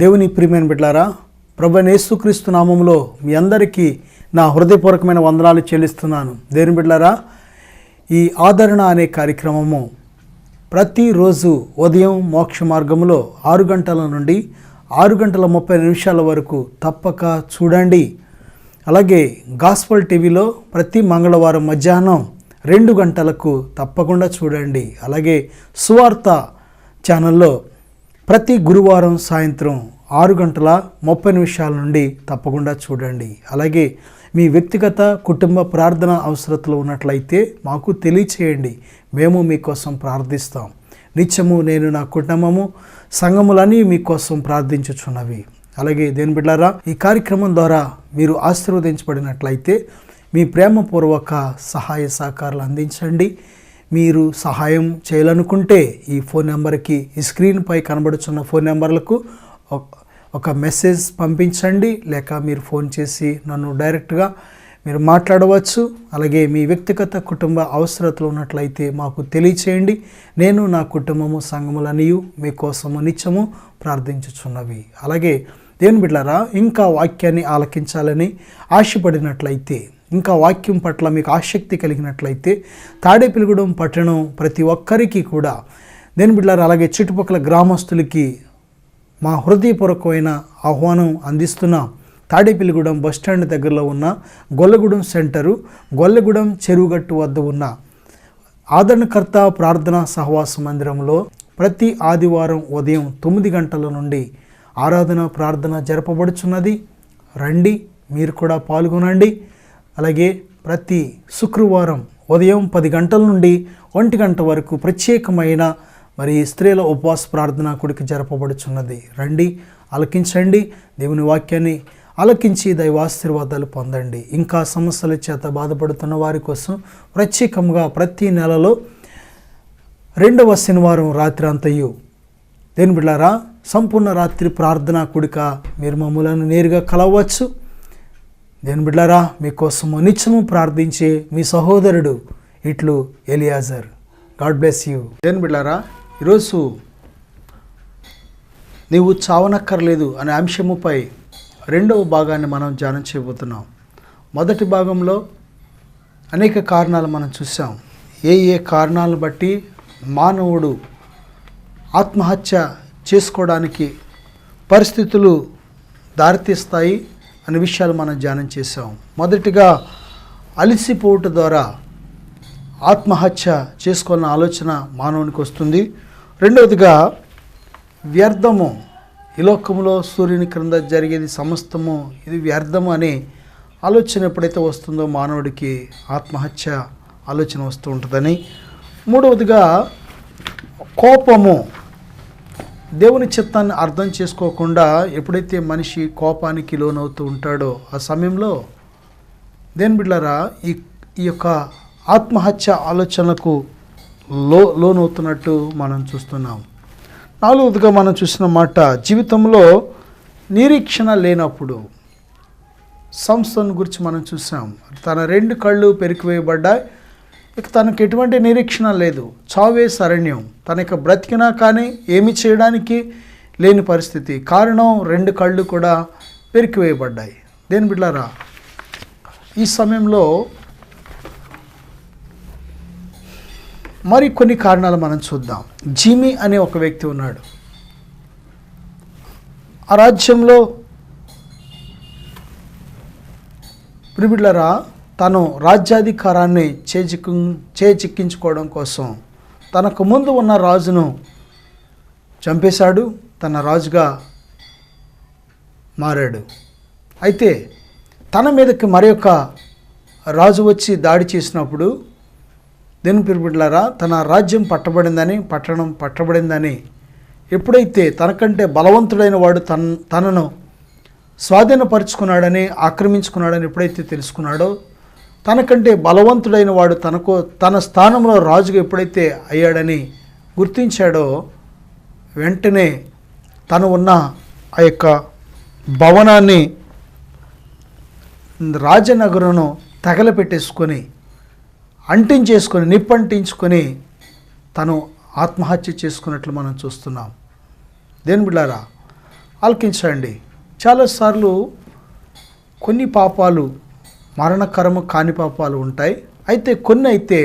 దేవుని ప్రియమైన బిడ్డలారా, ప్రభువైన యేసుక్రీస్తు నామములో మీ అందరికీ నా హృదయపూర్వకమైన వందనాలు చెల్లిస్తున్నాను. దేవుని బిడ్డలారా, ఈ ఆదరణ అనే కార్యక్రమము ప్రతిరోజు ఉదయం మోక్ష మార్గములో 6 గంటల నుండి 6:30 వరకు తప్పక చూడండి. అలాగే గాస్పల్ టీవీలో ప్రతి మంగళవారం మధ్యాహ్నం 2 గంటలకు తప్పకుండా చూడండి. అలాగే సువార్త ఛానల్లో ప్రతి గురువారం సాయంత్రం 6:30 నుండి తప్పకుండా చూడండి. అలాగే మీ వ్యక్తిగత కుటుంబ ప్రార్థన అవసరతలు ఉన్నట్లయితే మాకు తెలియచేయండి, మేము మీకోసం ప్రార్థిస్తాం. నిత్యము నేను నా కుటుంబము సంఘములన్నీ మీకోసం ప్రార్థించుచున్నవి. అలాగే దేవుని బిడ్డలారా, ఈ కార్యక్రమం ద్వారా మీరు ఆశీర్వదించబడినట్లయితే మీ ప్రేమపూర్వక సహాయ సహకారాలు అందించండి. మీరు సహాయం చేయాలనుకుంటే ఈ ఫోన్ నెంబర్కి, ఈ స్క్రీన్పై కనబడుచున్న ఫోన్ నెంబర్లకు ఒక మెసేజ్ పంపించండి, లేక మీరు ఫోన్ చేసి నన్ను డైరెక్ట్గా మీరు మాట్లాడవచ్చు. అలాగే మీ వ్యక్తిగత కుటుంబ అవసరతలు ఉన్నట్లయితే మాకు తెలియచేయండి. నేను నా కుటుంబము సంఘములనియు మీకోసము నిత్యము ప్రార్థించుచున్నవి. అలాగే దేవుని బిడ్డలారా, ఇంకా వాక్యాన్ని ఆలకించాలని ఆశపడినట్లయితే, ఇంకా వాక్యం పట్ల మీకు ఆసక్తి కలిగినట్లయితే తాడేపల్లిగూడెం పట్టణం ప్రతి ఒక్కరికి కూడా దేవుని బిడ్డలారా, అలాగే చుట్టుపక్కల గ్రామస్తులకి మా హృదయపూర్వకమైన ఆహ్వానం అందిస్తున్నాం. తాడేపల్లిగూడెం బస్టాండ్ దగ్గరలో ఉన్న గొల్లగూడెం సెంటరు, గొల్లగూడెం చెరువుగట్టు వద్ద ఉన్న ఆదరణకర్త ప్రార్థనా సహవాస మందిరంలో ప్రతి ఆదివారం ఉదయం 9 గంటల నుండి ఆరాధన ప్రార్థన జరపబడుచున్నది. రండి, మీరు కూడా పాల్గొనండి. అలాగే ప్రతి శుక్రవారం ఉదయం 10 గంటల నుండి 1 గంట వరకు ప్రత్యేకమైన స్త్రీల ఉపవాస ప్రార్థన కూడిక జరపబడుచున్నది. రండి, ఆలకించండి, దేవుని వాక్యాన్ని ఆలకించి దైవాశీర్వాదాలు పొందండి. ఇంకా సమస్యల చేత బాధపడుతున్న వారి కోసం ప్రత్యేకంగా ప్రతి నెలలో 2వ శనివారం రాత్రి అంతయు దేవుని బిడ్డలారా సంపూర్ణ రాత్రి ప్రార్థన కూడిక మీరు మమ్మలను నేరుగా కలవచ్చు. దేవుని బిడ్డలారా, మీకోసము నిత్యము ప్రార్థించే మీ సహోదరుడు ఇట్లు ఎలియాజర్. God bless you. దేవుని బిడ్డలారా, ఈరోజు నీవు చావనక్కర్లేదు అనే అంశముపై 2వ భాగాన్ని మనం ధ్యానం చేయబోతున్నాం. మొదటి భాగంలో అనేక కారణాలు మనం చూసాం. ఏ కారణాలను బట్టి మానవుడు ఆత్మహత్య చేసుకోవడానికి పరిస్థితులు దారితీస్తాయి అనే విషయాలు మనం ధ్యానం చేసాం. మొదటిగా అలసిపోవటం ద్వారా ఆత్మహత్య చేసుకోవాలన్న ఆలోచన మానవునికి వస్తుంది. రెండవదిగా వ్యర్థము, ఈ లోకంలో సూర్యుని క్రింద జరిగేది సమస్తము ఇది వ్యర్థము అనే ఆలోచన ఎప్పుడైతే వస్తుందో మానవుడికి ఆత్మహత్య ఆలోచన వస్తూ ఉంటుందని. మూడవదిగా కోపము, దేవుని చిత్తాన్ని అర్థం చేసుకోకుండా ఎప్పుడైతే మనిషి కోపానికి లోనవుతూ ఉంటాడో ఆ సమయంలో దేవుని బిడ్డలారా ఈ యొక్క ఆత్మహత్య ఆలోచనలకు లోనవుతున్నట్టు మనం చూస్తున్నాం. నాలుగవదిగా మనం చూసిన మాట, జీవితంలో నిరీక్షణ లేనప్పుడు. సంస్థను గురించి మనం చూసాం. తన 2 కళ్ళు పెరికివేయబడ్డాయి, ఇక తనకు ఎటువంటి నిరీక్షణ లేదు, చావే శరణ్యం. తనకు బ్రతికినా కానీ ఏమి చేయడానికి లేని పరిస్థితి. కారణం 2 కళ్ళు కూడా పెరికివేయబడ్డాయి. దేని బిడ్డలారా, ఈ సమయంలో మరి కొన్ని కారణాలు మనం చూద్దాం. జిమి అనే ఒక వ్యక్తి ఉన్నాడు. ఆ రాజ్యంలో బిడ్డలారా తను రాజ్యాధికారాన్ని చేజిక్కించుకోవడం కోసం తనకు ముందు ఉన్న రాజును చంపేశాడు, తన రాజుగా మారాడు. అయితే తన మీదకి మరొక రాజు వచ్చి దాడి చేసినప్పుడు దేవుని పిలుపులారా, తన రాజ్యం పట్టణం పట్టబడిందని ఎప్పుడైతే తనకంటే బలవంతుడైన వాడు తనను స్వాధీనపరుచుకున్నాడని, ఆక్రమించుకున్నాడని ఎప్పుడైతే తెలుసుకున్నాడో, తనకంటే బలవంతుడైన వాడు తన స్థానంలో రాజుగా ఎప్పుడైతే అయ్యాడని గుర్తించాడో, వెంటనే తను ఉన్న ఆ యొక్క భవనాన్ని, రాజనగరును తగలపెట్టేసుకొని అంటించేసుకొని నిప్పంటించుకొని తను ఆత్మహత్య చేసుకున్నట్లు మనం చూస్తున్నాం. దేని బిడ్డారా, ఆలకించండి. చాలాసార్లు కొన్ని పాపాలు మరణకరము కాని పాపాలు ఉంటాయి, అయితే కొన్ని అయితే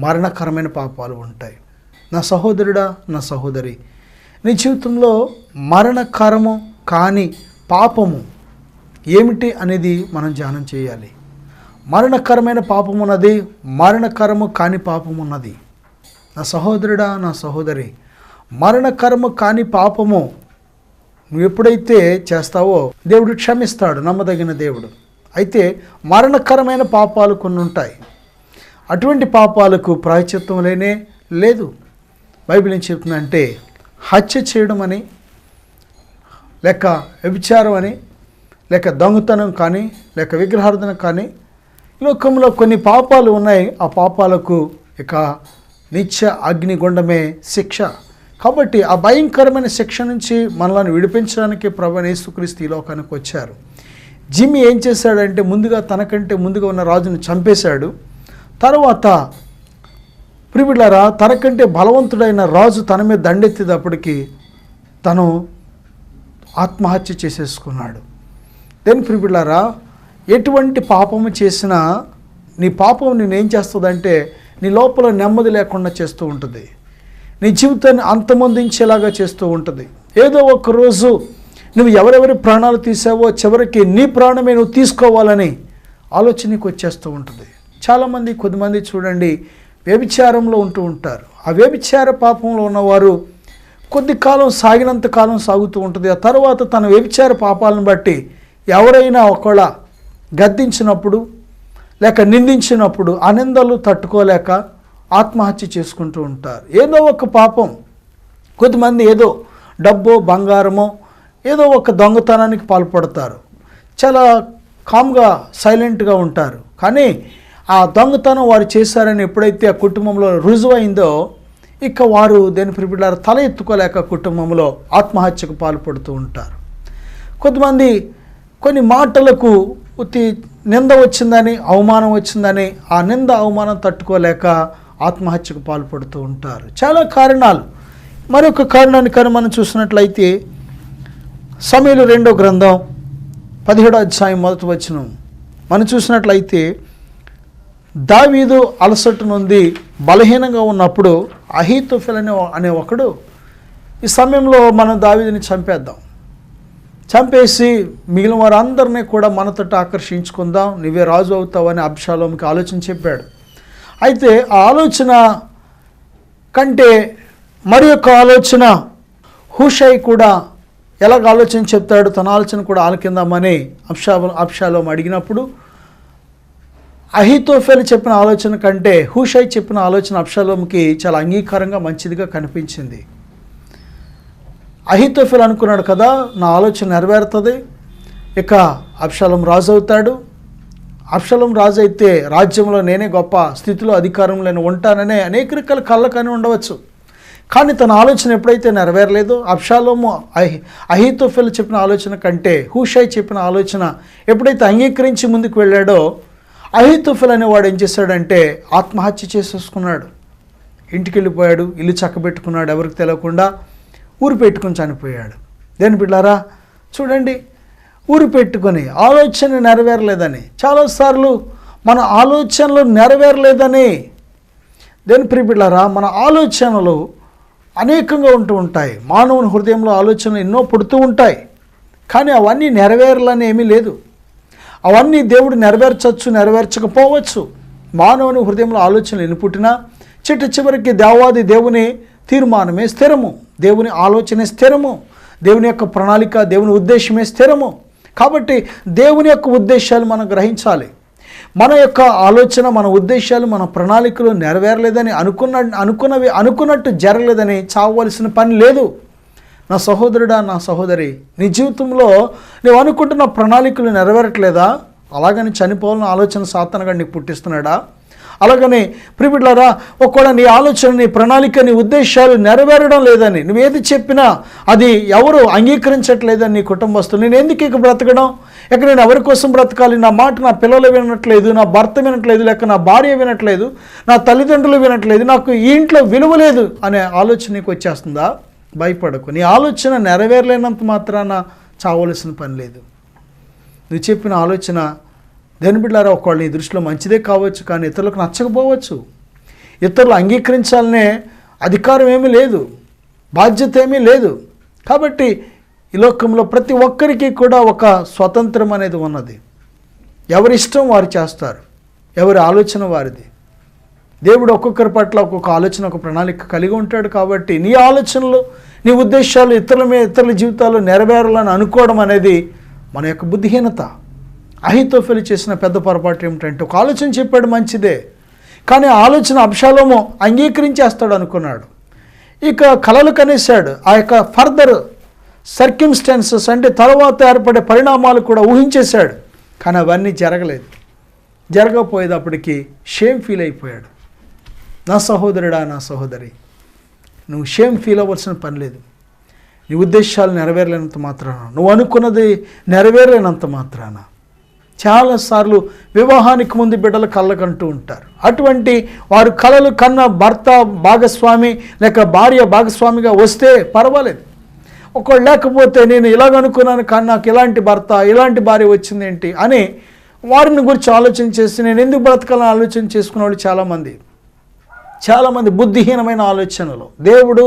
మరణకరమైన పాపాలు ఉంటాయి. నా సహోదరుడా, నా సహోదరి, నీ జీవితంలో మరణకరము కాని పాపము ఏమిటి అనేది మనం ధ్యానం చేయాలి. మరణకరమైన పాపం ఉన్నది, మరణకరము కాని పాపం ఉన్నది. నా సహోదరుడా, నా సహోదరి, మరణకరము కాని పాపము నువ్వు ఎప్పుడైతే చేస్తావో దేవుడు క్షమిస్తాడు, నమ్మదగిన దేవుడు. అయితే మరణకరమైన పాపాలు కొన్ని ఉంటాయి. అటువంటి పాపాలకు ప్రాయశ్చిత్తం లేదు. బైబిల్ ఏం చెప్తుందంటే, హత్య చేయడం అని, లేక వ్యభిచారం అని, లేక దొంగతనం కానీ, లేక విగ్రహారాధన కానీ, లోకంలో కొన్ని పాపాలు ఉన్నాయి. ఆ పాపాలకు ఇక నిత్య అగ్నిగుండమే శిక్ష. కాబట్టి ఆ భయంకరమైన శిక్ష నుంచి మనల్ని విడిపించడానికి ప్రభువైన యేసుక్రీస్తు ఈ లోకానికి వచ్చారు. జిమ్మి ఏం చేశాడంటే, తనకంటే ముందుగా ఉన్న రాజును చంపేశాడు. తర్వాత ప్రియులారా, తనకంటే బలవంతుడైన రాజు తన మీద దండెత్తేటప్పటికి తను ఆత్మహత్య చేసేసుకున్నాడు. దేని ప్రియులారా, ఎటువంటి పాపము చేసినా నీ పాపం నేనేం చేస్తుందంటే నీ లోపల నెమ్మది లేకుండా చేస్తూ ఉంటుంది, నీ జీవితాన్ని అంతమొందించేలాగా చేస్తూ ఉంటుంది. ఏదో ఒక రోజు నువ్వు ఎవరెవరి ప్రాణాలు తీసావో చివరికి నీ ప్రాణమే నువ్వు తీసుకోవాలని ఆలోచన నీకు వచ్చేస్తూ ఉంటుంది. చాలామంది, కొద్దిమంది చూడండి, వ్యభిచారంలో ఉంటూ ఉంటారు. ఆ వ్యభిచార పాపంలో ఉన్నవారు కొద్ది కాలం సాగినంత కాలం సాగుతూ ఉంటుంది. ఆ తర్వాత తన వ్యభిచార పాపాలను బట్టి ఎవరైనా ఒకవేళ గద్దించినప్పుడు లేక నిందించినప్పుడు ఆ నిందలు తట్టుకోలేక ఆత్మహత్య చేసుకుంటూ ఉంటారు. ఏదో ఒక పాపం, కొద్దిమంది ఏదో డబ్బో బంగారమో ఏదో ఒక దొంగతనానికి పాల్పడతారు. చాలా కామ్గా సైలెంట్గా ఉంటారు. కానీ ఆ దొంగతనం వారు చేశారని ఎప్పుడైతే ఆ కుటుంబంలో రుజువైందో, ఇక వారు దేని ప్రియులారా తల ఎత్తుకోలేక కుటుంబంలో ఆత్మహత్యకు పాల్పడుతూ ఉంటారు. కొంతమంది కొన్ని మాటలకు నింద వచ్చిందని, అవమానం వచ్చిందని ఆ నింద అవమానం తట్టుకోలేక ఆత్మహత్యకు పాల్పడుతూ ఉంటారు. చాలా కారణాలు. మరొక కారణాన్ని కానీ మనం చూసినట్లయితే సమూయేలు 2వ గ్రంథం 17వ అధ్యాయం 1వ వచనం మనం చూసినట్లయితే, దావీదు అలసట నుండి బలహీనంగా ఉన్నప్పుడు అహీతోఫెల్ అనే ఒకడు, ఈ సమయంలో మనం దావీదుని చంపేసి మిగిలిన వారందరినీ కూడా మనతో ఆకర్షించుకుందాం, నువ్వే రాజు అవుతావని అబ్షాలోముకి ఆలోచన చెప్పాడు. అయితే ఆ ఆలోచన కంటే మరి యొక్క ఆలోచన హూషై కూడా ఎలాగ ఆలోచన చెప్తాడు, తన ఆలోచన కూడా ఆలకిందామని అబ్షాలోము అడిగినప్పుడు, అహీతోఫెల్ చెప్పిన ఆలోచన కంటే హూషై చెప్పిన ఆలోచన అబ్షాలోముకి చాలా అంగీకారంగా మంచిదిగా కనిపించింది. అహీతోఫెల్ అనుకున్నాడు కదా, నా ఆలోచన నెరవేరుతుంది, ఇక అబ్షాలోము రాజు అవుతాడు. అబ్షాలోము రాజు అయితే రాజ్యంలో నేనే గొప్ప స్థితిలో అధికారంలో నేను ఉంటాననే అనేక రకాల కళ్ళ కానీ ఉండవచ్చు. కానీ తన ఆలోచన ఎప్పుడైతే నెరవేరలేదో, అబ్షాలోము అహీతోఫెల్ చెప్పిన ఆలోచన కంటే హూషై చెప్పిన ఆలోచన ఎప్పుడైతే అంగీకరించి ముందుకు వెళ్ళాడో, అహీతోఫెల్ అనేవాడు ఏం చేశాడంటే ఆత్మహత్య చేసేసుకున్నాడు. ఇంటికి వెళ్ళిపోయాడు, ఇల్లు చక్కబెట్టుకున్నాడు, ఎవరికి తెలియకుండా ఊరు పెట్టుకొని చనిపోయాడు. దేని బిడ్డారా చూడండి, ఊరు పెట్టుకొని ఆలోచన నెరవేరలేదని, చాలాసార్లు మన ఆలోచనలు నెరవేరలేదని, దేని ప్రియబిడ్డారా మన ఆలోచనలు అనేకంగా ఉంటూ ఉంటాయి. మానవుని హృదయంలో ఆలోచనలు ఎన్నో పుడుతూ ఉంటాయి, కానీ అవన్నీ నెరవేరాలని ఏమీ లేదు. అవన్నీ దేవుడు నెరవేర్చవచ్చు, నెరవేర్చకపోవచ్చు. మానవుని హృదయంలో ఆలోచనలు ఎన్ని పుట్టినా చివరికి దేవాది దేవుని తీర్మానమే స్థిరము, దేవుని ఆలోచనే స్థిరము, దేవుని యొక్క ప్రణాళిక, దేవుని ఉద్దేశమే స్థిరము. కాబట్టి దేవుని యొక్క ఉద్దేశాలు మనం గ్రహించాలి. మన యొక్క ఆలోచన, మన ఉద్దేశాలు, మన ప్రణాళికలు నెరవేరలేదని అనుకున్నట్టు జరగలేదని చావవలసిన పని లేదు. నా సహోదరుడా, నా సహోదరి, నీ జీవితంలో నువ్వు అనుకుంటున్న ప్రణాళికలు నెరవేరట్లేదా? అలాగని చనిపోవాలని ఆలోచన సాతానుగా నీకు పుట్టిస్తున్నాడా? అలాగని ప్రియబిడ్డలారా, ఒకవేళ నీ ఆలోచన, నీ ప్రణాళిక, నీ ఉద్దేశాలు నెరవేరడం లేదని, నువ్వేది చెప్పినా అది ఎవరు అంగీకరించట్లేదని నీ కుటుంబస్తులు, నేను ఎందుకు ఇక బ్రతకడం, ఇక నేను ఎవరి కోసం బ్రతకాలి, నా మాట నా పిల్లలు వినట్లేదు, నా భర్త వినట్లేదు, లేక నా భార్య వినట్లేదు, నా తల్లిదండ్రులు వినట్లేదు, నాకు ఈ ఇంట్లో విలువ లేదు అనే ఆలోచన నీకు వచ్చేస్తుందా? భయపడకు. నీ ఆలోచన నెరవేరలేనంత మాత్రాన చావలసిన పని లేదు. నువ్వు చెప్పిన ఆలోచన దేని బిడ్డారా, ఒకవేళ నీ దృష్టిలో మంచిదే కావచ్చు, కానీ ఇతరులకు నచ్చకపోవచ్చు. ఇతరులు అంగీకరించాలనే అధికారం ఏమీ లేదు, బాధ్యత ఏమీ లేదు. కాబట్టి ఈ లోకంలో ప్రతి ఒక్కరికి కూడా ఒక స్వతంత్రం అనేది ఉన్నది. ఎవరి ఇష్టం వారు చేస్తారు, ఎవరి ఆలోచన వారిది. దేవుడు ఒక్కొక్కరి పట్ల ఒక్కొక్క ఆలోచన, ఒక ప్రణాళిక కలిగి ఉంటాడు. కాబట్టి నీ ఆలోచనలు, నీ ఉద్దేశాలు ఇతరుల జీవితాలు నెరవేరాలని అనుకోవడం అనేది మన యొక్క బుద్ధిహీనత. అహీతోఫెలు చేసిన పెద్ద పొరపాటు ఏమిటంటే, ఒక ఆలోచన చెప్పాడు మంచిదే, కానీ ఆ ఆలోచన అబ్షాలోము అంగీకరించేస్తాడు అనుకున్నాడు. ఇక కలలు కనేశాడు. ఆ యొక్క ఫర్దర్ సర్క్యూమ్స్టాన్సెస్ అంటే తర్వాత ఏర్పడే పరిణామాలు కూడా ఊహించేశాడు. కానీ అవన్నీ జరగలేదు. జరగకపోయేటప్పటికి షేమ్ ఫీల్ అయిపోయాడు. నా సహోదరుడా, నా సహోదరి, నువ్వు షేమ్ ఫీల్ అవ్వాల్సిన పని లేదు. నీ ఉద్దేశాలు నెరవేరలేనంత మాత్రాన, నువ్వు అనుకున్నది నెరవేరలేనంత మాత్రాన చాలాసార్లు వివాహానికి ముందు బిడ్డలు కళ్ళకంటూ ఉంటారు. అటువంటి వారు కలలు కన్న భర్త భాగస్వామి లేక భార్య భాగస్వామిగా వస్తే పర్వాలేదు. ఒకళ్ళు లేకపోతే నేను ఇలాగనుకున్నాను కానీ నాకు ఇలాంటి భర్త, ఇలాంటి భార్య వచ్చింది ఏంటి అని వారిని గురించి ఆలోచన చేసి నేను ఎందుకు బ్రతకాలని ఆలోచన చేసుకునే వాళ్ళు చాలామంది బుద్ధిహీనమైన ఆలోచనలు. దేవుడు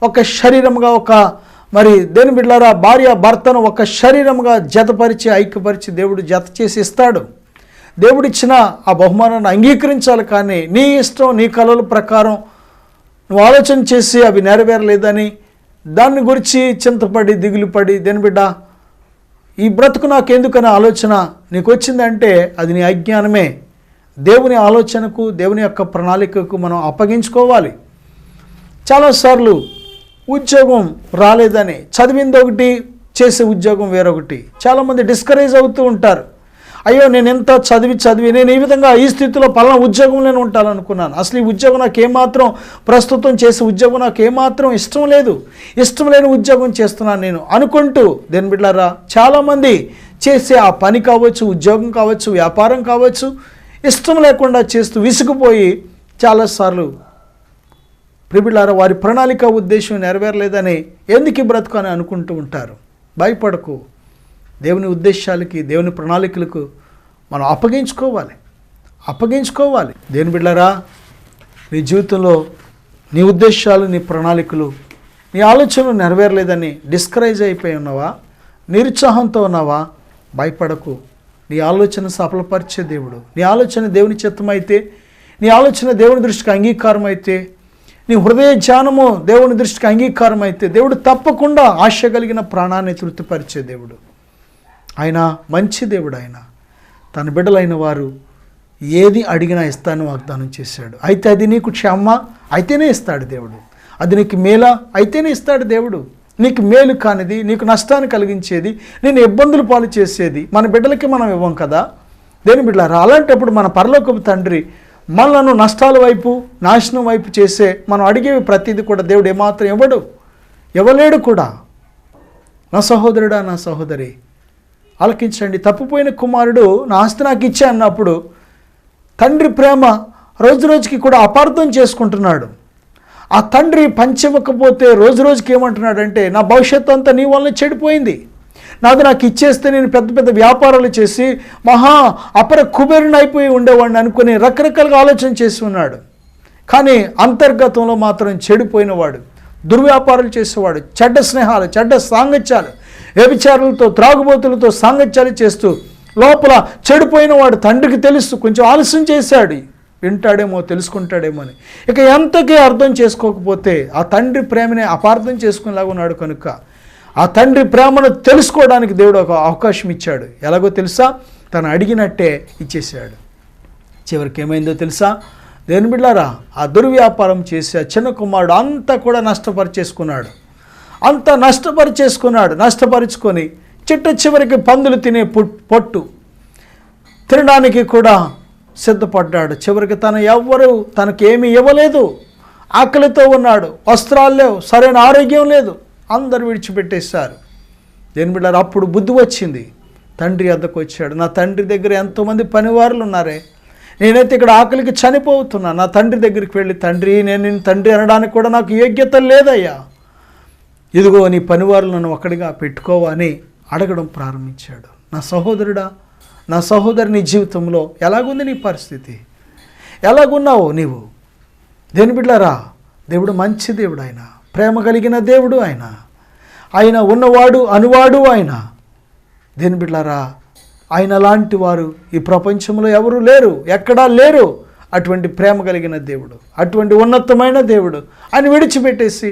ఒక శరీరంగా, దేని బిడ్డలారా, భార్య భర్తను ఒక శరీరంగా జతపరిచి, ఐక్యపరిచి దేవుడు జత చేసి ఇస్తాడు. దేవుడిచ్చిన ఆ బహుమానాన్ని అంగీకరించాలి. కానీ నీ ఇష్టం, నీ కలల ప్రకారం నువ్వు ఆలోచన చేసి అవి నెరవేరలేదని దాన్ని గురించి చింతపడి, దిగులుపడి, దేని బిడ్డ ఈ బ్రతుకు నాకెందుకనే ఆలోచన నీకు వచ్చిందంటే అది నీ అజ్ఞానమే. దేవుని ఆలోచనకు, దేవుని యొక్క ప్రణాళికకు మనం అప్పగించుకోవాలి. చాలాసార్లు ఉద్యోగం రాలేదని చదివింది ఒకటి, చేసే ఉద్యోగం వేరొకటి. చాలామంది డిస్కరేజ్ అవుతూ ఉంటారు. అయ్యో నేను ఎంత చదివి నేను ఈ విధంగా ఈ స్థితిలో పలానా ఉద్యోగంలోనే ఉంటాననుకున్నాను, అసలు ఈ ఉద్యోగం నాకు ఏమాత్రం, ప్రస్తుతం చేసే ఉద్యోగం నాకు ఏమాత్రం ఇష్టం లేదు, ఇష్టం లేని ఉద్యోగం చేస్తున్నాను నేను అనుకుంటూ, దేని బిడ్డలారా, చాలామంది చేసే ఆ పని కావచ్చు, ఉద్యోగం కావచ్చు, వ్యాపారం కావచ్చు, ఇష్టం లేకుండా చేస్తూ విసిగిపోయి చాలాసార్లు ప్రిబిళ్ళారా వారి ప్రణాళిక ఉద్దేశం నెరవేరలేదని ఎందుకు బ్రతుకు అని అనుకుంటూ ఉంటారు. భయపడకు. దేవుని ఉద్దేశాలకి, దేవుని ప్రణాళికలకు మనం అప్పగించుకోవాలి. దేని బిడ్డలారా, నీ జీవితంలో నీ ఉద్దేశాలు, నీ ప్రణాళికలు, నీ ఆలోచనలు నెరవేరలేదని డిస్కరేజ్ అయిపోయి ఉన్నావా, నిరుత్సాహంతో ఉన్నావా? భయపడకు. నీ ఆలోచన సఫలపరిచే దేవుడు, నీ ఆలోచన దేవుని చిత్తం అయితే, నీ ఆలోచన దేవుని దృష్టికి అంగీకారం అయితే, నీ హృదయ ధ్యానము దేవుని దృష్టికి అంగీకారం అయితే, దేవుడు తప్పకుండా ఆశ కలిగిన ప్రాణాన్ని తృప్తిపరిచే దేవుడు. ఆయన మంచి దేవుడు. ఆయన తన బిడ్డలైన వారు ఏది అడిగినా ఇస్తానని వాగ్దానం చేశాడు. అయితే అది నీకు క్షేమ అయితేనే ఇస్తాడు దేవుడు, అది నీకు మేలా అయితేనే ఇస్తాడు దేవుడు. నీకు మేలు కానిది, నీకు నష్టాన్ని కలిగించేది, నేను ఇబ్బందులు పాలు చేసేది మన బిడ్డలకి మనం ఇవ్వం కదా. దేని బిడ్డలారా, అలాంటప్పుడు మన పరలోకపు తండ్రి మనలను నష్టాల వైపు, నాశనం వైపు చేసే మనం అడిగేవి ప్రతిదీ కూడా దేవుడు ఏమాత్రం ఇవ్వలేడు కూడా. నా సహోదరుడా, నా సహోదరి, ఆలకించండి. తప్పిపోయిన కుమారుడు నా ఆస్తి నాకు ఇచ్చే అన్నప్పుడు తండ్రి ప్రేమ రోజు రోజుకి కూడా అపార్థం చేసుకుంటున్నాడు. ఆ తండ్రి పంచివ్వకపోతే రోజు రోజుకి ఏమంటున్నాడంటే, నా భవిష్యత్తు అంతా నీ వల్ల చెడిపోయింది, నాకు ఇచ్చేస్తే నేను పెద్ద పెద్ద వ్యాపారాలు చేసి మహా అపర కుబేరుని అయిపోయి ఉండేవాడిని అనుకుని రకరకాలుగా ఆలోచన చేసి ఉన్నాడు. కానీ అంతర్గతంలో మాత్రం చెడిపోయినవాడు, దుర్వ్యాపారాలు చేసేవాడు, చెడ్డ స్నేహాలు, చెడ్డ సాంగత్యాలు, వ్యభిచారులతో, త్రాగుబోతులతో సాంగత్యాలు చేస్తూ లోపల చెడిపోయిన వాడు తండ్రికి తెలుసు, కొంచెం ఆలస్యం చేశాడు, వింటాడేమో తెలుసుకుంటాడేమో అని. ఇక ఎంతకీ అర్థం చేసుకోకపోతే ఆ తండ్రి ప్రేమని అపార్థం చేసుకునేలాగా ఉన్నాడు కనుక ఆ తండ్రి ప్రేమను తెలుసుకోవడానికి దేవుడు ఒక అవకాశం ఇచ్చాడు. ఎలాగో తెలుసా? తను అడిగినట్టే ఇచ్చేసాడు. చివరికి ఏమైందో తెలుసా? దేవుని బిడ్డలారా, ఆ దుర్వ్యాపారం చేసి ఆ చిన్న కుమారుడు అంతా కూడా నష్టపరిచేసుకున్నాడు. నష్టపరుచుకొని చివరికి పందులు తినే పొట్టు తినడానికి కూడా సిద్ధపడ్డాడు. చివరికి తనకేమీ ఇవ్వలేదు, ఆకలితో ఉన్నాడు, వస్త్రాలు లేవు, సరైన ఆరోగ్యం లేదు, అందరూ విడిచిపెట్టేశారు. దేవుని బిడ్డలారా, అప్పుడు బుద్ధి వచ్చింది, తండ్రి వద్దకు వచ్చాడు. నా తండ్రి దగ్గర ఎంతోమంది పనివారులు ఉన్నారే, నేనైతే ఇక్కడ ఆకలికి చనిపోతున్నా, నా తండ్రి దగ్గరికి వెళ్ళి, తండ్రి నేను నిన్ను తండ్రి అనడానికి కూడా నాకు యోగ్యత లేదయ్యా, ఇదిగో నీ పనివారులు నన్ను ఒక్కడిగా పెట్టుకోవా అని అడగడం ప్రారంభించాడు. నా సహోదరుడా, నా సహోదరి, నీ జీవితంలో ఎలాగుంది నీ పరిస్థితి? ఎలాగున్నావు నీవు? దేవుని బిడ్డలారా, దేవుడు మంచి దేవుడు, ఆయన ప్రేమ కలిగిన దేవుడు, ఆయన ఉన్నవాడు అనువాడు ఆయన. దేవుని బిడ్డలారా, ఆయన లాంటి వారు ఈ ప్రపంచంలో ఎవరు లేరు, ఎక్కడా లేరు. అటువంటి ప్రేమ కలిగిన దేవుడు, అటువంటి ఉన్నతమైన దేవుడు ఆయన విడిచిపెట్టేసి,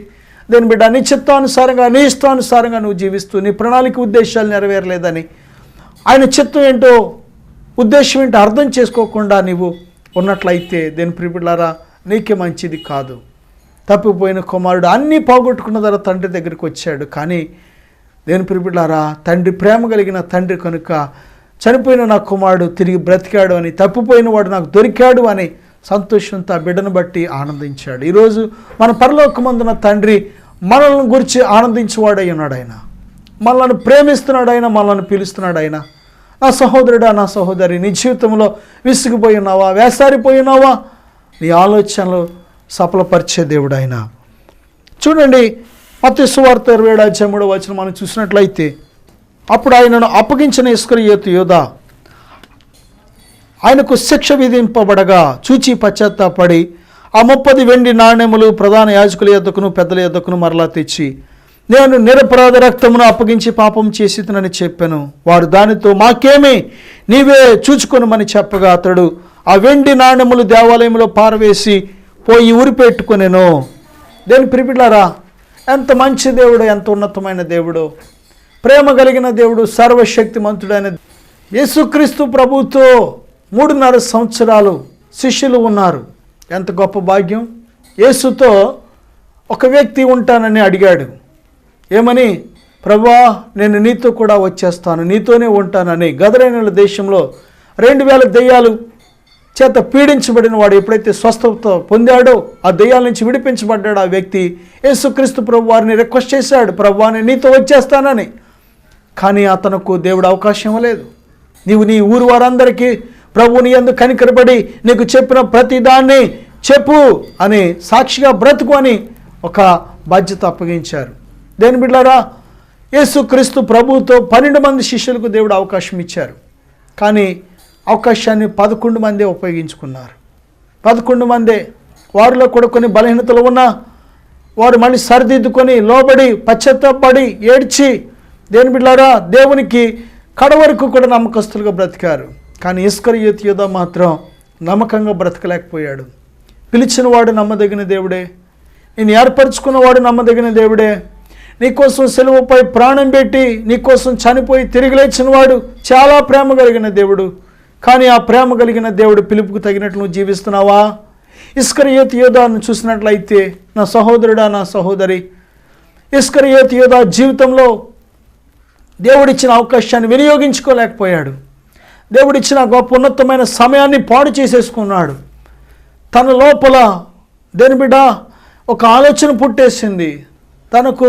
దేవుని బిడ్డ నీ చిత్తానుసారంగా నీ ఇష్టానుసారంగా నువ్వు జీవిస్తూ నీ ప్రణాళిక ఉద్దేశాలు నెరవేరలేదని, ఆయన చిత్తం ఏంటో ఉద్దేశం ఏంటో అర్థం చేసుకోకుండా నీవు ఉన్నట్లయితే దేవుని ప్రియబిడ్డలారా, నీకే మంచిది కాదు. తప్పిపోయిన కుమారుడు అన్నీ పోగొట్టుకున్న తర్వాత తండ్రి దగ్గరికి వచ్చాడు. కానీ దేవుని ప్రియబిడ్డలారా, తండ్రి ప్రేమ కలిగిన తండ్రి కనుక చనిపోయిన నా కుమారుడు తిరిగి బ్రతికాడు అని, తప్పిపోయిన వాడు నాకు దొరికాడు అని సంతోషంతో ఆ బిడ్డను బట్టి ఆనందించాడు. ఈరోజు మన పరలోకమందున తండ్రి మనల్ని గురించి ఆనందించేవాడై ఉన్నాడు. ఆయన మనల్ని ప్రేమిస్తున్నాడు, ఆయన మనల్ని పిలుస్తున్నాడు. ఆయన నా సహోదరుడా, నా సహోదరి, నీ జీవితంలో విసిగిపోయి ఉన్నావా, వేసారిపోయి ఉన్నావా? నీ ఆలోచనలు సఫలపరిచే దేవుడు ఆయన. చూడండి, మత్తయి సువార్త 27:3 మనం చూసినట్లయితే, అప్పుడు ఆయనను అప్పగించిన ఇస్కరియోతు యూదా ఆయనకు శిక్ష విధింపబడగా చూచి పశ్చాత్తాపడి ఆ 30 వెండి నాణెములు ప్రధాన యాజకుల యొద్దకును పెద్దల యొద్దకును మరలా తెచ్చి, నేను నిరపరాధ రక్తమును అప్పగించి పాపం చేసినని చెప్పాను. వారు దానితో, మాకేమి, నీవే చూచుకొనుమని చెప్పగా అతడు ఆ వెండి నాణెములు దేవాలయంలో పారవేసి పోయి ఉరిపెట్టుకొనెను. దేని ప్రియబిడ్డలారా, ఎంత మంచి దేవుడు, ఎంత ఉన్నతమైన దేవుడు, ప్రేమ కలిగిన దేవుడు, సర్వశక్తిమంతుడైన యేసుక్రీస్తు ప్రభుతో 3.5 సంవత్సరాలు శిష్యులు ఉన్నారు. ఎంత గొప్ప భాగ్యం. యేసుతో ఒక వ్యక్తి ఉంటానని అడిగాడు. ఏమని? ప్రభువా, నేను నీతో కూడా వచ్చేస్తాను, నీతోనే ఉంటానని. గదరేనుల దేశంలో 2000 దెయ్యాలు చేత పీడించబడిన వాడు ఎప్పుడైతే స్వస్థత పొందాడో, ఆ దెయ్యాల నుంచి విడిపించబడ్డాడు ఆ వ్యక్తి. యేసుక్రీస్తు ప్రభు వారిని రిక్వెస్ట్ చేశాడు, ప్రభువా నేను నీతో వచ్చేస్తానని. కానీ అతనుకు దేవుడు అవకాశం ఇవ్వలేదు. నీవు నీ ఊరు వారందరికీ ప్రభువుని యందు కనికరపడి నీకు చెప్పిన ప్రతి దాన్ని చెప్పు అని, సాక్షిగా బ్రతుకు అని ఒక బాధ్యత అప్పగించారు. దేని బిడ్డలారా, యేసుక్రీస్తు ప్రభువుతో 12 మంది శిష్యులకు దేవుడు అవకాశం ఇచ్చారు. కానీ అవకాశాన్ని 11 మందే ఉపయోగించుకున్నారు. 11 మందే. వారిలో కూడా కొన్ని బలహీనతలు ఉన్నా వారు మళ్ళీ సరిదిద్దుకొని లోబడి పశ్చాత్తాపడి ఏడ్చి, దేని బిడ్డలారా, దేవునికి కడవరకు కూడా నమ్మకస్తులుగా బ్రతికారు. కానీ ఇస్కరియోతు యూదా మాత్రం నమ్మకంగా బ్రతకలేకపోయాడు. పిలిచినవాడు నమ్మదగిన దేవుడే, నేను ఏర్పరచుకున్నవాడు నమ్మదగిన దేవుడే, నీకోసం సెలవుపై ప్రాణం పెట్టి నీకోసం చనిపోయి తిరిగి లేచినవాడు చాలా ప్రేమ కలిగిన దేవుడు. కానీ ఆ ప్రేమ కలిగిన దేవుడు పిలుపుకు తగినట్లు నువ్వు జీవిస్తున్నావా? ఇస్కరియోతు యూదాను చూసినట్లయితే, నా సహోదరుడా, నా సహోదరి, ఇస్కరియోతు యూదా జీవితంలో దేవుడిచ్చిన అవకాశాన్ని వినియోగించుకోలేకపోయాడు. దేవుడిచ్చిన గొప్ప ఉన్నతమైన సమయాన్ని పాడు చేసేసుకున్నాడు. తన లోపల దేని బిడ్డ ఒక ఆలోచన పుట్టేసింది. తనకు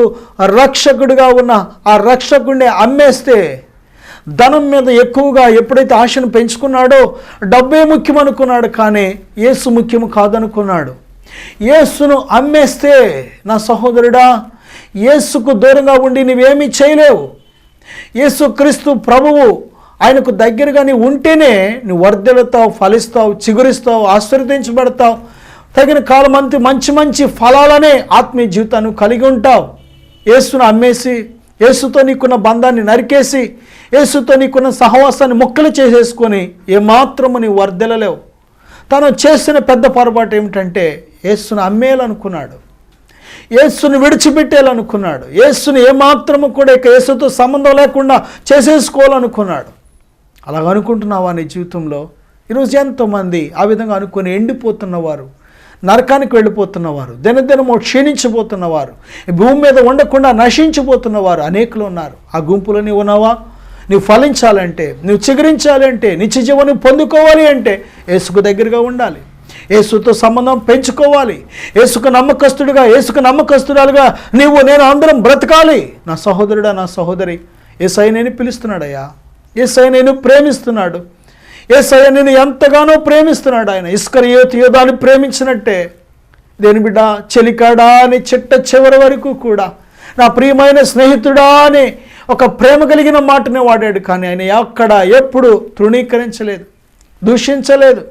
రక్షకుడిగా ఉన్న ఆ రక్షకుడిని అమ్మేస్తే, ధనం మీద ఎక్కువగా ఎప్పుడైతే ఆశను పెంచుకున్నాడో డబ్బే ముఖ్యం అనుకున్నాడు. కానీ యేసు ముఖ్యం కాదనుకున్నాడు. యేసును అమ్మేస్తే, నా సహోదరుడా, యేసుకు దూరంగా ఉండి నువ్వేమీ చేయలేవు. యేసుక్రీస్తు ప్రభువు ఆయనకు దగ్గరగా నీ ఉంటేనే నువ్వు వర్ధిల్లుతావు, ఫలిస్తావు, చిగురిస్తావు, ఆశీర్వదించబడతావు. తగిన కాలమంతి మంచి మంచి ఫలాలనే ఆత్మీయ జీవితాన్ని కలిగి ఉంటావు. యేసును అమ్మేసి యేసుతో నీకున్న బంధాన్ని నరికేసి యేసుతో నీకున్న సహవాసాన్ని ముక్కలు చేసేసుకొని ఏమాత్రము నీ వర్ధెలలేవు. తను చేసిన పెద్ద పొరపాటు ఏమిటంటే యేసును అమ్మేయాలనుకున్నాడు, యేసుని విడిచిపెట్టేయాలనుకున్నాడు, యేసుని ఏమాత్రము కూడా ఇక యేసుతో సంబంధం లేకుండా చేసేసుకోవాలనుకున్నాడు. అలాగనుకుంటున్నావా నీ జీవితంలో? ఈరోజు ఎంతోమంది ఆ విధంగా అనుకుని ఎండిపోతున్నవారు, నరకానికి వెళ్ళిపోతున్నవారు, దినదినము క్షీణించిపోతున్నవారు, భూమి మీద ఉండకుండా నశించిపోతున్నవారు అనేకులు ఉన్నారు. ఆ గుంపులో నీవు ఉన్నావా? నువ్వు ఫలించాలంటే, నువ్వు చిగురించాలంటే, నిత్య జీవనం పొందుకోవాలి అంటే యేసుకు దగ్గరగా ఉండాలి, యేసుతో సంబంధం పెంచుకోవాలి, యేసుకు నమ్మకస్తుడిగా, యేసుకు నమ్మకస్తురాలుగా నీవు నేను అందరం బ్రతకాలి. నా సహోదరుడా, నా సహోదరి, యేసయ్య నేను పిలుస్తున్నాడయ్యా, యేసయ్య నేను ప్రేమిస్తున్నాడు, యేసయ్య నేను ఎంతగానో ప్రేమిస్తున్నాడు. ఆయన ఇస్కరియోతు యోధాను ప్రేమించినట్టే దేని బిడ్డ చెలికాడా అని చిట్ట చివరి వరకు కూడా నా ప్రియమైన స్నేహితుడా అని ఒక ప్రేమ కలిగిన మాటనే వాడాడు. కానీ ఆయన ఎక్కడ ఎప్పుడు తృణీకరించలేదు, దూషించలేదు,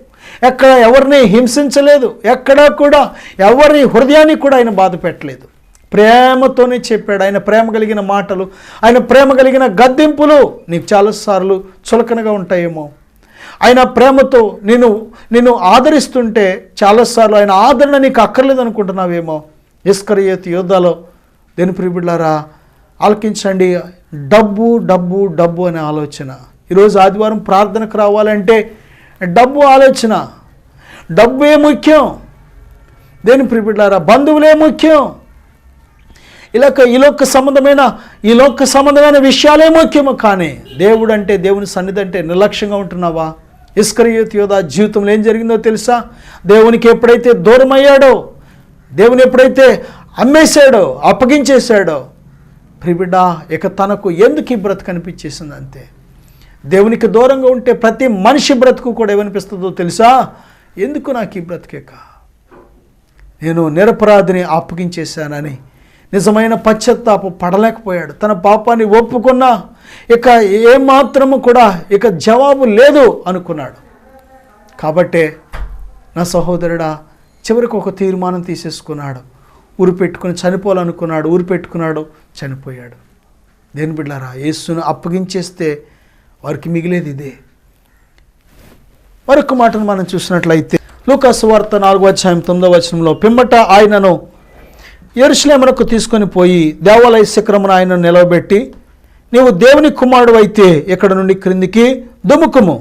ఎక్కడ ఎవరిని హింసించలేదు, ఎక్కడా కూడా ఎవరి హృదయాన్ని కూడా ఆయన బాధ పెట్టలేదు. ప్రేమతోనే చెప్పాడు. ఆయన ప్రేమ కలిగిన మాటలు, ఆయన ప్రేమ కలిగిన గద్దింపులు నీకు చాలాసార్లు చులకనగా ఉంటాయేమో. ఆయన ప్రేమతో నిన్ను ఆదరిస్తుంటే చాలాసార్లు ఆయన ఆదరణ నీకు అక్కర్లేదు అనుకుంటున్నావేమో. ఇస్కరియోతు యోధాలో దేని ప్రియబిడ్డలారా ఆలకించండి. డబ్బు డబ్బు డబ్బు అనే ఆలోచన. ఈరోజు ఆదివారం ప్రార్థనకు రావాలంటే డబ్బు ఆలోచన, డబ్బే ముఖ్యం. దేని ప్రియబిడ్డలారా బంధువులే ముఖ్యం. ఈ లోక సంబంధమైన విషయాలే ముఖ్యము. కానీ దేవుడు అంటే, దేవుని సన్నిధి అంటే నిర్లక్ష్యంగా ఉంటున్నావా? ఇస్కరియోతు యోధా జీవితంలో ఏం జరిగిందో తెలుసా? దేవునికి ఎప్పుడైతే దూరం అయ్యాడో, దేవుని ఎప్పుడైతే అమ్మేశాడో, అప్పగించేశాడో, ప్రియబిడ్డ ఇక తనకు ఎందుకు ఈ బ్రతుకు అనిపించేసింది అంతే. దేవునికి దూరంగా ఉంటే ప్రతి మనిషి బ్రతుకు కూడా ఏమనిపిస్తుందో తెలుసా? ఎందుకు నాకు ఈ బ్రతికేక, నేను నిరపరాధిని అప్పగించేశానని నిజమైన పశ్చాత్తాప పడలేకపోయాడు. తన పాపాన్ని ఒప్పుకున్నా ఇక ఏమాత్రము కూడా ఇక జవాబు లేదు అనుకున్నాడు. కాబట్టే నా సహోదరుడా చివరికి ఒక తీర్మానం తీసేసుకున్నాడు. ఊరు పెట్టుకుని చనిపోవాలనుకున్నాడు, ఊరు పెట్టుకున్నాడు, చనిపోయాడు. దేని బిడ్డలారా యేసును అప్పగించేస్తే వారికి మిగిలేది ఇదే. మరొక మాటను మనం చూసినట్లయితే లూకా సువార్త 4:9 పిమ్మట ఆయనను యెరూషలేమునకు తీసుకొని పోయి దేవాలయ శిఖరమున ఆయనను నిలవబెట్టి, నీవు దేవుని కుమారుడు అయితే ఇక్కడ నుండి క్రిందికి దుముకుము,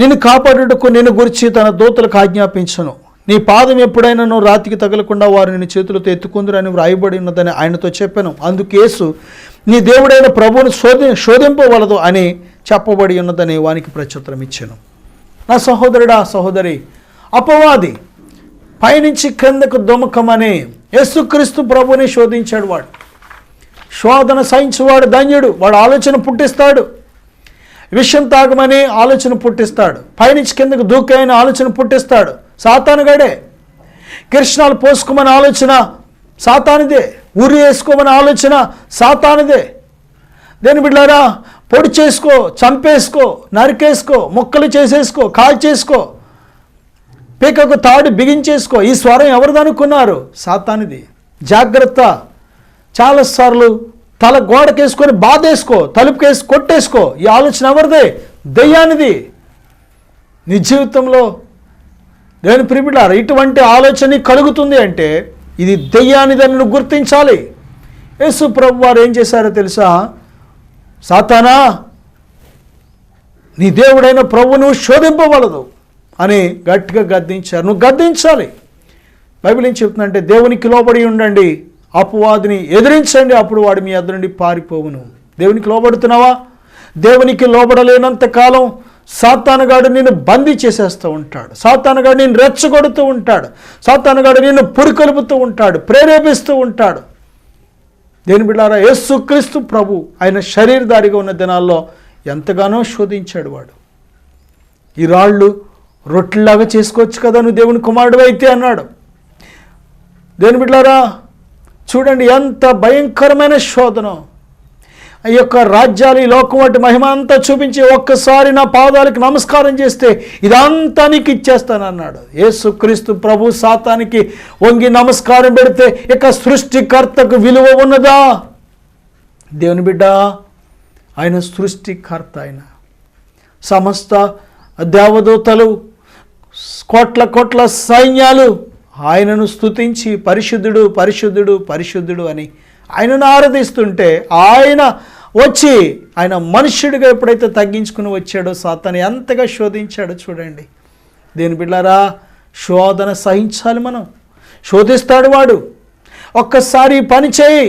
నిన్ను కాపాడుటకు నిన్ను గురించి తన దూతలకు ఆజ్ఞాపించను, నీ పాదం ఎప్పుడైనా రాతికి తగలకుండా వారు నిన్ను చేతులతో ఎత్తుకుందురని వ్రాయబడి ఉన్నదని ఆయనతో చెప్పాను. అందుకు యేసు నీ దేవుడైన ప్రభువును శోధింపవలదు అని చెప్పబడి ఉన్నదని వానికి ప్రత్యుత్తరం ఇచ్చాను. నా సహోదరుడా, సహోదరి, అపవాది పైనుంచి క్రిందకు దుమకమని యేసుక్రీస్తు ప్రభుని శోధించాడు. వాడు శోధన సహించేవాడు ధన్యుడు. వాడు ఆలోచన పుట్టిస్తాడు. విషం తాగమని ఆలోచన పుట్టిస్తాడు. పైనుంచి కిందకు దూకైన ఆలోచన పుట్టిస్తాడు. సాతానుగాడే. కిరసనాలు పోసుకోమని ఆలోచన సాతానిదే. ఉరి వేసుకోమని ఆలోచన సాతానిదే. దేని బిడ్డలారా పొడి చేసుకో, చంపేసుకో, నరికేసుకో, ముక్కలు చేసేసుకో, కాల్చేసుకో, పీకకు తాడు బిగించేసుకో. ఈ స్వరం ఎవరిదనుకున్నారు? సాతానిది. జాగ్రత్త. చాలాసార్లు తల గోడకేసుకొని బాధేసుకో, తలుపుకేసి కొట్టేసుకో. ఈ ఆలోచన ఎవరిదే? దెయ్యానిది. నీ జీవితంలో దేవుని ప్రియబిడ్డలారా ఇటువంటి ఆలోచన కలుగుతుంది అంటే ఇది దెయ్యానిదని నువ్వు గుర్తించాలి. యేసు ప్రభు వారు ఏం చేశారో తెలుసా? సాతానా, నీ దేవుడైన ప్రభువును శోధింపవలదు అని గట్టిగా గద్దించారు. నువ్వు గద్దించాలి. బైబిల్ ఏం చెప్తుందంటే దేవునికి లోబడి ఉండండి, అపవాదిని ఎదిరించండి, అప్పుడు వాడు మీ ఎదురు నుండి పారిపోవును. దేవునికి లోబడుతున్నావా? దేవునికి లోబడలేనంత కాలం సాతానుగాడు నిన్ను బందీ చేసేస్తూ ఉంటాడు. సాతానుగాడు నిన్ను రెచ్చగొడుతూ ఉంటాడు. సాతానుగాడు నిన్ను పురికొల్పుతూ ఉంటాడు, ప్రేరేపిస్తూ ఉంటాడు. దేని బిడ్డలారా యేసుక్రీస్తు ప్రభు ఆయన శరీరధారిగా ఉన్న దినాల్లో ఎంతగానో శోధించాడు. వాడు ఈ రాళ్ళు రొట్టెలాగా చేసుకోవచ్చు కదా నువ్వు దేవుని కుమారుడు అయితే అన్నాడు. దేని బిడ్డలారా చూడండి ఎంత భయంకరమైన శోధన. ఈ యొక్క రాజ్యాలు, ఈ లోకం వాటి మహిమ అంతా చూపించి ఒక్కసారి నా పాదాలకు నమస్కారం చేస్తే ఇదంతా నీకు ఇచ్చేస్తానన్నాడు. యేసుక్రీస్తు ప్రభు సాతానికి వంగి నమస్కారం పెడితే ఇక సృష్టికర్తకు విలువ ఉన్నదా? దేవుని బిడ్డ, ఆయన సృష్టికర్త, ఆయన సమస్త దేవదూతలు, కోట్ల కోట్ల సైన్యాలు ఆయనను స్తుతించి పరిశుద్ధుడు పరిశుద్ధుడు పరిశుద్ధుడు అని ఆయనను ఆరాధిస్తుంటే, ఆయన వచ్చి ఆయన మనుష్యుడిగా ఎప్పుడైతే తగ్గించుకుని వచ్చాడో సాతాను ఎంతగా శోధించాడో చూడండి. దేని బిడ్డారా, శోధన సహించాలి. మనం శోధిస్తాడు వాడు. ఒక్కసారి పని చేయి,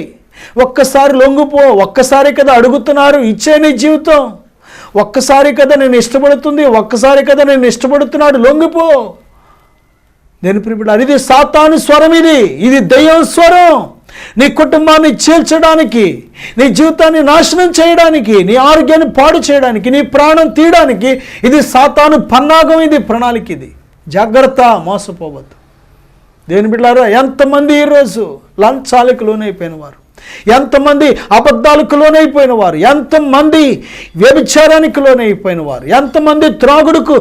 ఒక్కసారి లొంగిపో, ఒక్కసారి కదా అడుగుతున్నారు, ఇచ్చే నీ జీవితం, ఒక్కసారి కదా నేను ఇష్టపడుతుంది, ఒక్కసారి కదా నేను ఇష్టపడుతున్నాడు, లొంగిపో. నేను ప్రియుడు, ఇది సాతాను స్వరం, ఇది దెయ్యం స్వరం. నీ కుటుంబాన్ని చీల్చడానికి, నీ జీవితాన్ని నాశనం చేయడానికి, నీ ఆరోగ్యాన్ని పాడు చేయడానికి, నీ ప్రాణం తీయడానికి ఇది సాతాను పన్నాగం, ఇది ప్రణాళిక. ఇది జాగ్రత్త, మోసపోవద్దు. దేని బిడ్డలారా, ఎంతమంది ఈరోజు లంచాలకు లోనైపోయిన వారు, ఎంతమంది అబద్ధాలకు లోనైపోయిన వారు, ఎంతమంది వ్యభిచారానికి లోనైపోయిన వారు, ఎంతమంది త్రాగుడుకు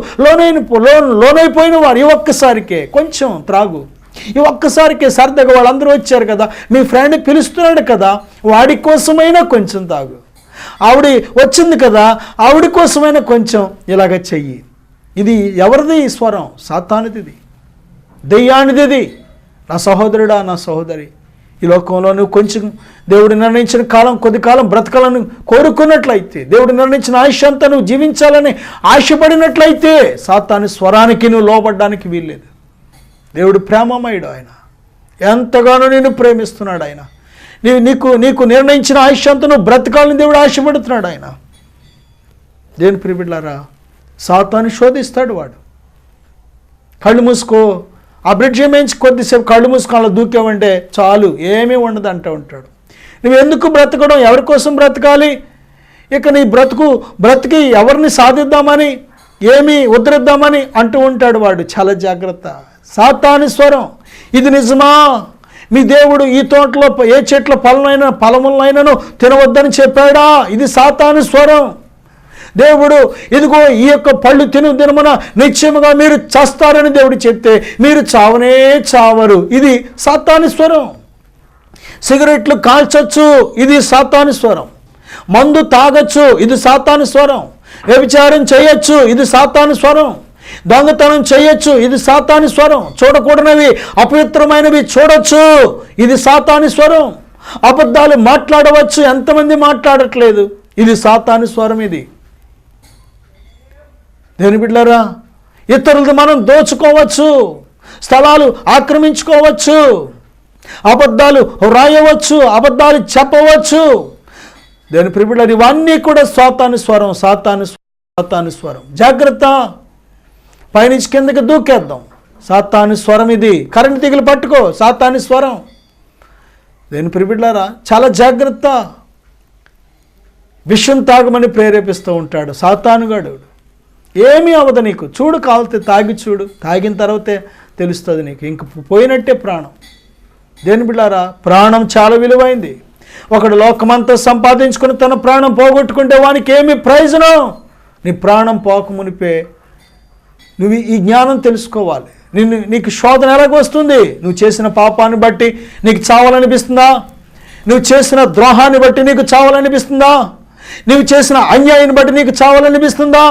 లోనైపోయిన వారు. ఈ ఒక్కసారికే కొంచెం త్రాగు, ఈ ఒక్కసారికే సరదాగా వాళ్ళందరూ వచ్చారు కదా, మీ ఫ్రెండ్ పిలుస్తున్నాడు కదా, వాడి కోసమైనా కొంచెం తాగు, ఆవిడ వచ్చింది కదా, ఆవిడ కోసమైనా కొంచెం ఇలాగ చెయ్యి. ఇది ఎవరిది స్వరం? సాతానుది, దెయ్యానిది. నా సహోదరుడా, నా సహోదరి, ఈ లోకంలో నువ్వు కొంచెం దేవుడు నిర్ణయించిన కాలం, కొద్ది కాలం బ్రతకాలని కోరుకున్నట్లయితే, దేవుడు నిర్ణయించిన ఆయుష్ అంతా నువ్వు జీవించాలని ఆశపడినట్లయితే సాతాను స్వరానికి నువ్వు లోబడ్డానికి వీల్లేదు. దేవుడు ప్రేమమయుడు, ఆయన ఎంతగానో నిన్ను ప్రేమిస్తున్నాడు. ఆయన నీకు నిర్ణయించిన ఆయుష్ అంతా నువ్వు బ్రతకాలని దేవుడు ఆశపడుతున్నాడు. ఆయన దేని ప్రియబిడ్డలారా, సాతాను శోధిస్తాడు వాడు. కళ్ళు మూసుకో, ఆ బ్రిడ్జి మేంచి కొద్దిసేపు కళ్ళు మూసుకోవాలో దూకేవంటే చాలు, ఏమీ ఉండదు అంటూ ఉంటాడు. నువ్వు ఎందుకు బ్రతకడం, ఎవరి కోసం బ్రతకాలి, ఇక నీ బ్రతికి ఎవరిని సాధిద్దామని, ఏమి ఉద్ధరిద్దామని అంటూ ఉంటాడు వాడు. చాలా జాగ్రత్త. సాతాను స్వరం. ఇది నిజమా? మీ దేవుడు ఈ తోటలో ఏ చెట్ల ఫలములైనను తినవద్దని చెప్పాడా? ఇది సాతాను స్వరం. దేవుడు ఇదిగో ఈ యొక్క పళ్ళు దినమున నిశ్చయముగా మీరు చస్తారని దేవుడు చెప్తే మీరు చావనే చావరు. ఇది సాతాను స్వరం. సిగరెట్లు కాల్చొచ్చు, ఇది సాతాను స్వరం. మందు తాగొచ్చు, ఇది సాతాను స్వరం. వ్యభిచారం చేయొచ్చు, ఇది సాతాను స్వరం. దొంగతనం చేయొచ్చు, ఇది సాతాను స్వరం. చూడకూడనివి, అపవిత్రమైనవి చూడొచ్చు, ఇది సాతాను స్వరం. అబద్ధాలు మాట్లాడవచ్చు, ఎంతమంది మాట్లాడట్లేదు, ఇది సాతాను స్వరం. ఇది దేని బిడ్డలారా, ఇతరులది మనం దోచుకోవచ్చు, స్థలాలు ఆక్రమించుకోవచ్చు, అబద్ధాలు రాయవచ్చు, అబద్ధాలు చెప్పవచ్చు. దేని ప్రియబిడ్డలారా, ఇవన్నీ కూడా సాతాను స్వరం, సాతాను స్వరం. జాగ్రత్త. పైనుంచి కిందకి దూకేద్దాం, సాతాను స్వరం. ఇది కరెంటు తీగలు పట్టుకో, సాతాను స్వరం. దేని ప్రియబిడ్డలారా, చాలా జాగ్రత్త. విషం తాగమని ప్రేరేపిస్తూ ఉంటాడు సాతానుగాడు. ఏమీ అవ్వదు నీకు, చూడు, కాలితే తాగి చూడు, తాగిన తర్వాతే తెలుస్తుంది నీకు, ఇంక పోయినట్టే ప్రాణం. దేని బిడ్డలారా, ప్రాణం చాలా విలువైంది. ఒకడు లోకమంతా సంపాదించుకుని తన ప్రాణం పోగొట్టుకుంటే వానికి ఏమి ప్రయోజనం? నీ ప్రాణం పోకమునిపే నువ్వు ఈ జ్ఞానం తెలుసుకోవాలి. నీకు శోధన ఎలాగ వస్తుంది? నువ్వు చేసిన పాపాన్ని బట్టి నీకు చావాలనిపిస్తుందా? నువ్వు చేసిన ద్రోహాన్ని బట్టి నీకు చావాలనిపిస్తుందా? నువ్వు చేసిన అన్యాయాన్ని బట్టి నీకు చావాలనిపిస్తుందా?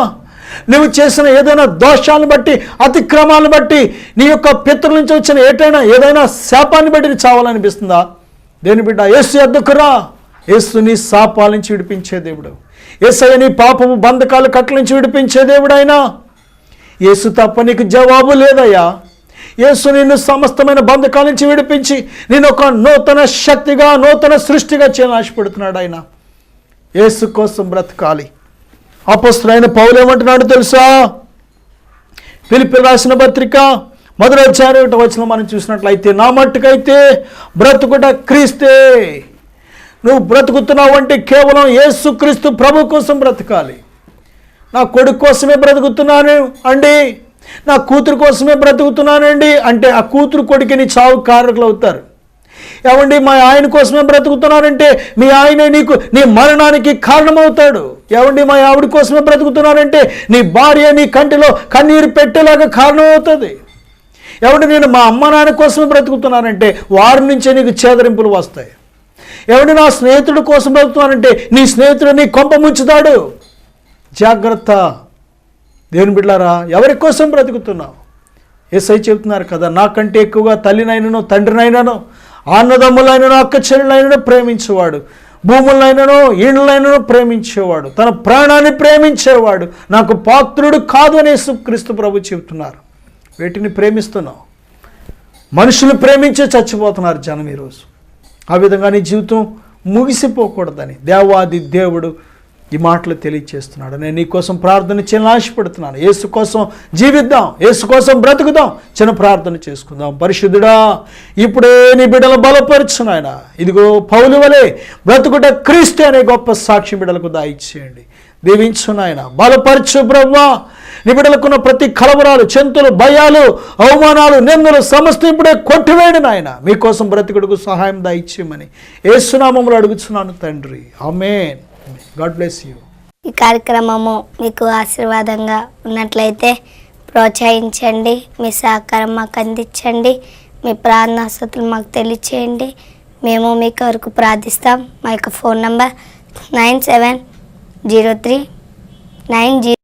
నువ్వు చేసిన ఏదైనా దోషాలను బట్టి, అతిక్రమాలను బట్టి, నీ యొక్క పితరుల నుంచి వచ్చిన ఏదైనా శాపాన్ని బట్టి నీకు చావాలనిపిస్తుందా? దేని బిడ్డ, యేసు యొద్దకు రా. యేసు నీ శాపాల నుంచి విడిపించే దేవుడు. యేసయ్య నీ పాపము బంధకాలు కట్ల నుంచి విడిపించే దేవుడు. ఆయన యేసు తప్ప నీకు జవాబు లేదయ్యా. యేసు నిన్ను సమస్తమైన బంధకాల నుంచి విడిపించి నేను ఒక నూతన శక్తిగా, నూతన సృష్టిగా చేయాలని ఆశపడుతున్నాడు. ఆయన యేసు కోసం బ్రతకాలి. అపోస్తలుడైన పౌలు ఏమంటున్నాడు తెలుసా? ఫిలిప్పీయులకు రాసిన పత్రిక 1వ అధ్యాయం 1వ వచనం మనం చూసినట్లయితే, నా మట్టుకైతే బ్రతుకుట క్రీస్తే. నువ్వు బ్రతుకుతున్నావు అంటే కేవలం యేసు క్రీస్తు ప్రభు కోసం బ్రతకాలి. నా కొడుకు కోసమే బ్రతుకుతున్నాను అండి, నా కూతురు కోసమే బ్రతుకుతున్నానండి అంటే ఆ కూతురు కొడుకుని చావు కారకులు అవుతారు. ఏమండి, మా ఆయన కోసమే బ్రతుకుతున్నారంటే మీ ఆయన నీ మరణానికి కారణమవుతాడు. ఏమండి, మా ఆవిడ కోసమే బ్రతుకుతున్నారంటే నీ భార్య నీ కంటిలో కన్నీరు పెట్టేలాగా కారణమవుతుంది. ఏమంటే, నేను మా అమ్మ నాన్న కోసమే బ్రతుకుతున్నానంటే వారి నుంచే నీకు చేదరింపులు వస్తాయి. ఎవడు నా స్నేహితుడి కోసం బ్రతుకుతానంటే నీ స్నేహితుడు నీ కొంప ముంచుతాడు. జాగ్రత్త. దేవుని బిడ్డలారా, ఎవరి కోసం బ్రతుకుతున్నావు? యేసయ్య చెబుతున్నారు కదా, నాకంటే ఎక్కువగా తల్లినైనను తండ్రినైనను అన్నదమ్ములైనను అక్క చెల్లెలైనను ప్రేమించేవాడు, భూములైనను ఇళ్ళైనను ప్రేమించేవాడు, తన ప్రాణాన్ని ప్రేమించేవాడు నాకు పాత్రుడు కాదు అని యేసుక్రీస్తు ప్రభు చెబుతున్నారు. వీటిని ప్రేమిస్తున్నావు. మనుషులు ప్రేమించే చచ్చిపోతున్నారు జనం ఈరోజు. ఆ విధంగా నీ జీవితం ముగిసిపోకూడదని దేవాది దేవుడు ఈ మాటలు తెలియచేస్తున్నాడు. నేను నీ కోసం ప్రార్థన చేయాలని ఆశపడుతున్నాను. యేసు కోసం జీవిద్దాం, యేసు కోసం బ్రతుకుదాం. చిన్న ప్రార్థన చేసుకుందాం. పరిశుద్ధుడా, ఇప్పుడే నీ బిడ్డలు బలపరచు నాయన. ఇదిగో పౌలు వలె బ్రతుకుట క్రీస్తు అనే గొప్ప సాక్షి బిడ్డలకు దాయిచ్చేయండి. దీవించు నాయన, బలపరచు ప్రభువా. నీ బిడ్డలకున్న ప్రతి కలవరాలు, చింతలు, భయాలు, అవమానాలు, నిందలు సమస్త ఇప్పుడే కొట్టివేయండి నాయన. మీకోసం బ్రతుకుడుకు సహాయం దాయిచ్చేయమని యేసు నామములో అడుగుతున్నాను తండ్రి. ఆమేన్. God bless you. ఈ కార్యక్రమము మీకు ఆశీర్వాదంగా ఉన్నట్లయితే ప్రోత్సహించండి, మీ సహకారం మాకు అందించండి, మీ ప్రార్థనాస్తుతులు మాకు తెలియచేయండి. మేము మీ కొరకు ప్రార్థిస్తాం. మా యొక్క ఫోన్ నంబర్ 970390